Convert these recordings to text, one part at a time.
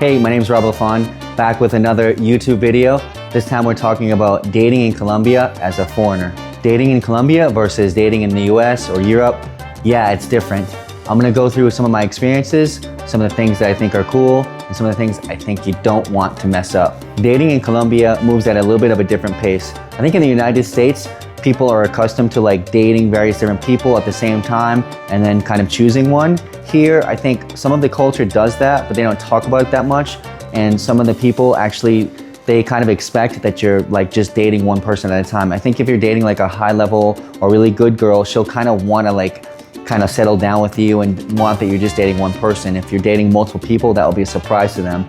Hey, my name is LaFond, back with another YouTube video. This time we're talking about dating in Colombia as a foreigner. Dating in Colombia versus dating in the US or Europe, yeah, it's different. I'm gonna go through some of my experiences, some of the things that I think are cool, and some of the things I think you don't want to mess up. Dating in Colombia moves at a little bit of a different pace. I think in the United States, people are accustomed to like dating various different people at the same time and then kind of choosing one. Here, I think some of the culture does that, but they don't talk about it that much. And some of the people actually, they kind of expect that you're like just dating one person at a time. I think if you're dating like a high level or really good girl, she'll kind of want to like kind of settle down with you and want that you're just dating one person. If you're dating multiple people, that will be a surprise to them.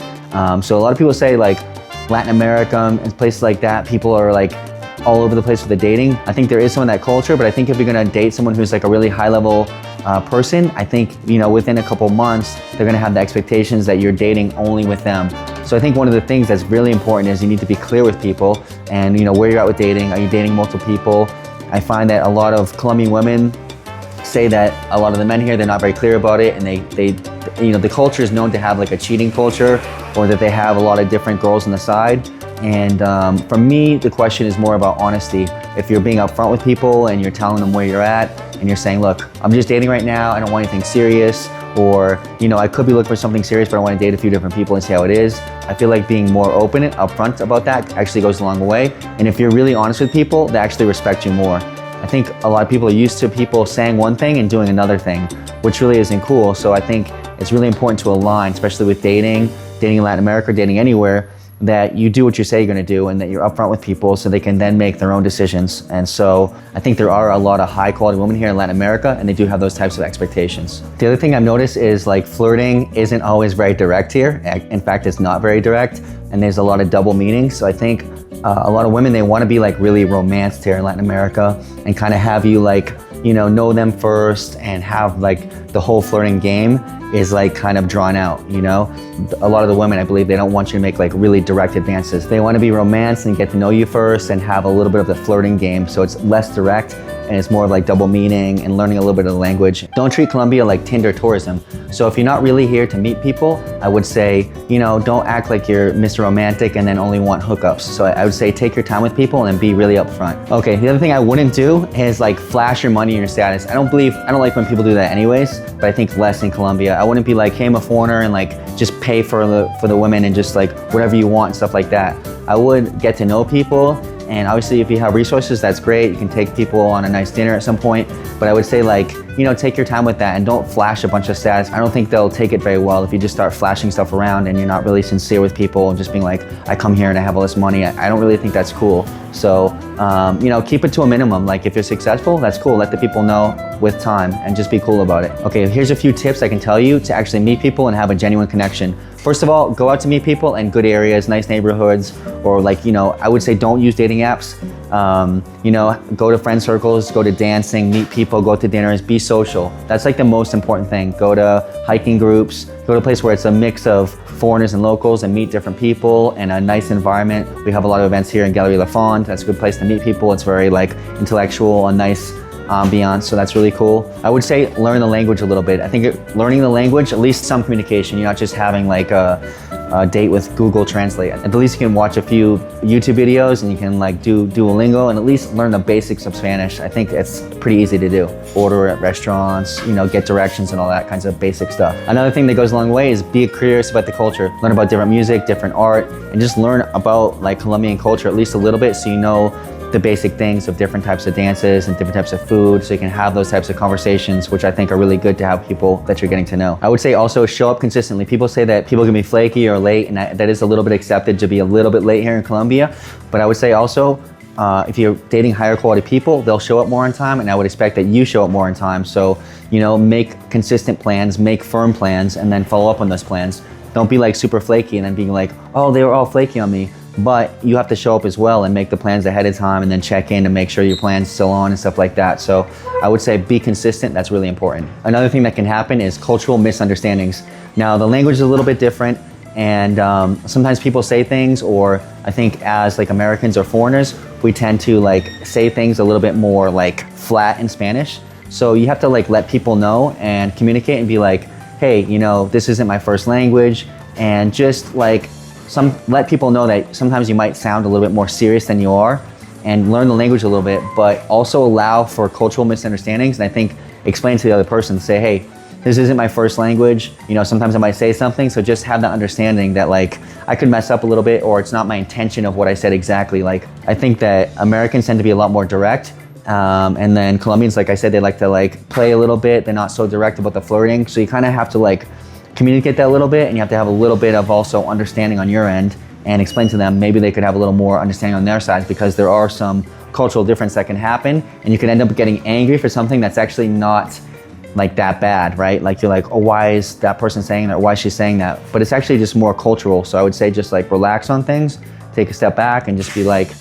So a lot of people say like Latin America and places like that, people are like all over the place with the dating. I think there is some of that culture, but I think if you're gonna date someone who's like a really high level person, I think, you know, within a couple months, they're gonna have the expectations that you're dating only with them. So I think one of the things that's really important is you need to be clear with people and, you know, where you're at with dating. Are you dating multiple people? I find that a lot of Colombian women say that a lot of the men here, they're not very clear about it, and they you know, the culture is known to have like a cheating culture, or that they have a lot of different girls on the side. And for me, the question is more about honesty. If you're being upfront with people and you're telling them where you're at and you're saying, look, I'm just dating right now, I don't want anything serious, or, you know, I could be looking for something serious, but I want to date a few different people and see how it is. I feel like being more open and upfront about that actually goes a long way. And if you're really honest with people, they actually respect you more. I think a lot of people are used to people saying one thing and doing another thing, which really isn't cool. So I think it's really important to align, especially with dating in Latin America, dating anywhere, that you do what you say you're gonna do and that you're upfront with people so they can then make their own decisions. And so I think there are a lot of high quality women here in Latin America, and they do have those types of expectations. The other thing I've noticed is like flirting isn't always very direct here. In fact, it's not very direct, and there's a lot of double meanings. So I think a lot of women, they wanna be like really romanced here in Latin America and kind of have you like, you know them first and have like the whole flirting game is like kind of drawn out, you know? A lot of the women, I believe, they don't want you to make like really direct advances. They want to be romanced and get to know you first and have a little bit of the flirting game, so it's less direct and it's more of like double meaning and learning a little bit of the language. Don't treat Colombia like Tinder tourism. So if you're not really here to meet people, I would say, you know, don't act like you're Mr. Romantic and then only want hookups. So I would say take your time with people and be really upfront. Okay, the other thing I wouldn't do is like flash your money and your status. I don't like when people do that anyways, but I think less in Colombia. I wouldn't be like, hey, I'm a foreigner, and like just pay for the women and just like whatever you want and stuff like that. I would get to know people. And obviously if you have resources, that's great. You can take people on a nice dinner at some point. But I would say like, you know, take your time with that and don't flash a bunch of status. I don't think they'll take it very well if you just start flashing stuff around and you're not really sincere with people and just being like, I come here and I have all this money. I don't really think that's cool. So, you know, keep it to a minimum. Like if you're successful, that's cool. Let the people know with time and just be cool about it. Okay, here's a few tips I can tell you to actually meet people and have a genuine connection. First of all, go out to meet people in good areas, nice neighborhoods, or like, you know, I would say don't use dating apps. You know, go to friend circles, go to dancing, meet people, go to dinners, be social. That's like the most important thing. Go to hiking groups, go to a place where it's a mix of foreigners and locals and meet different people and a nice environment. We have a lot of events here in Gallery LaFond. That's a good place to meet people. It's very like intellectual and nice ambiance, so that's really cool. I would say learn the language a little bit. I think learning the language, at least some communication. You're not just having like a date with Google Translate. At least you can watch a few YouTube videos and you can like do Duolingo and at least learn the basics of Spanish. I think it's pretty easy to do. Order at restaurants, you know, get directions and all that kinds of basic stuff. Another thing that goes a long way is be curious about the culture. Learn about different music, different art, and just learn about like Colombian culture at least a little bit so you know the basic things of different types of dances and different types of food, so you can have those types of conversations, which I think are really good to have people that you're getting to know. I would say also show up consistently. People say that people can be flaky or late, and that is a little bit accepted to be a little bit late here in Colombia. But I would say also, if you're dating higher quality people, they'll show up more on time, and I would expect that you show up more on time. So, you know, make consistent plans, make firm plans, and then follow up on those plans. Don't be like super flaky and then being like, oh, they were all flaky on me. But you have to show up as well and make the plans ahead of time and then check in to make sure your plan's still on and stuff like that. So I would say be consistent. That's really important. Another thing that can happen is cultural misunderstandings. Now the language is a little bit different, and sometimes people say things, or I think as like Americans or foreigners, we tend to like say things a little bit more like flat in Spanish. So you have to like let people know and communicate and be like, hey, you know, this isn't my first language. and just like let people know that sometimes you might sound a little bit more serious than you are, and learn the language a little bit, but also allow for cultural misunderstandings. And I think explain to the other person, say, hey, this isn't my first language. You know, sometimes I might say something, so just have that understanding that like I could mess up a little bit, or it's not my intention of what I said exactly. Like I think that Americans tend to be a lot more direct, and then Colombians, like I said, they like to like play a little bit. They're not so direct about the flirting, so you kind of have to like communicate that a little bit, and you have to have a little bit of also understanding on your end, and explain to them maybe they could have a little more understanding on their side, because there are some cultural difference that can happen, and you can end up getting angry for something that's actually not like that bad, right? Like you're like, oh, why is that person saying that? Why is she saying that? But it's actually just more cultural. So I would say just like relax on things, take a step back, and just be like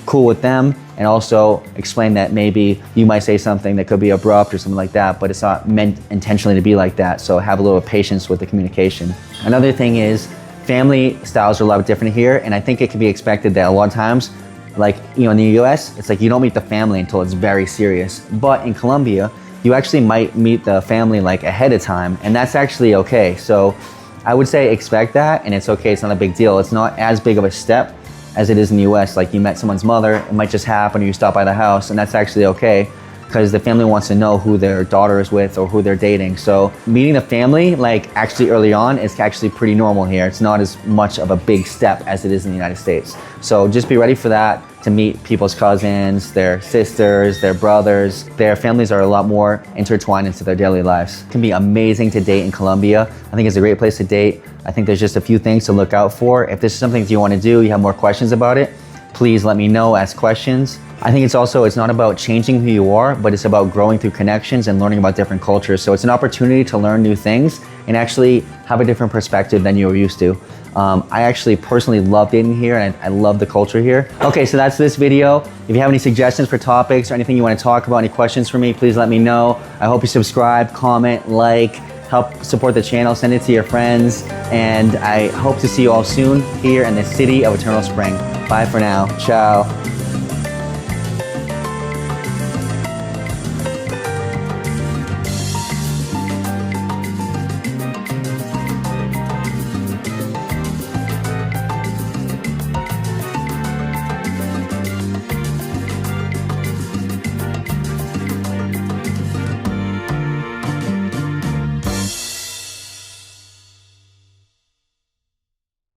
cool with them, and also explain that maybe you might say something that could be abrupt or something like that, but it's not meant intentionally to be like that. So have a little patience with the communication. Another thing is family styles are a lot different here, and I think it can be expected that a lot of times, like, you know, in the US, it's like you don't meet the family until it's very serious. But in Colombia, you actually might meet the family like ahead of time, and that's actually okay. So I would say expect that, and it's okay, it's not a big deal. It's not as big of a step as it is in the US. Like you met someone's mother, it might just happen, or you stop by the house, and that's actually okay, because the family wants to know who their daughter is with or who they're dating. So meeting the family like actually early on is actually pretty normal here. It's not as much of a big step as it is in the United States. So just be ready for that, to meet people's cousins, their sisters, their brothers. Their families are a lot more intertwined into their daily lives. It can be amazing to date in Colombia. I think it's a great place to date. I think there's just a few things to look out for. If this is something that you want to do, you have more questions about it, please let me know, ask questions. I think it's not about changing who you are, but it's about growing through connections and learning about different cultures. So it's an opportunity to learn new things and actually have a different perspective than you were used to. I actually personally love dating here, and I love the culture here. Okay, so that's this video. If you have any suggestions for topics or anything you want to talk about, any questions for me, please let me know. I hope you subscribe, comment, like, help support the channel, send it to your friends, and I hope to see you all soon here in the city of Eternal Spring. Bye for now. Ciao.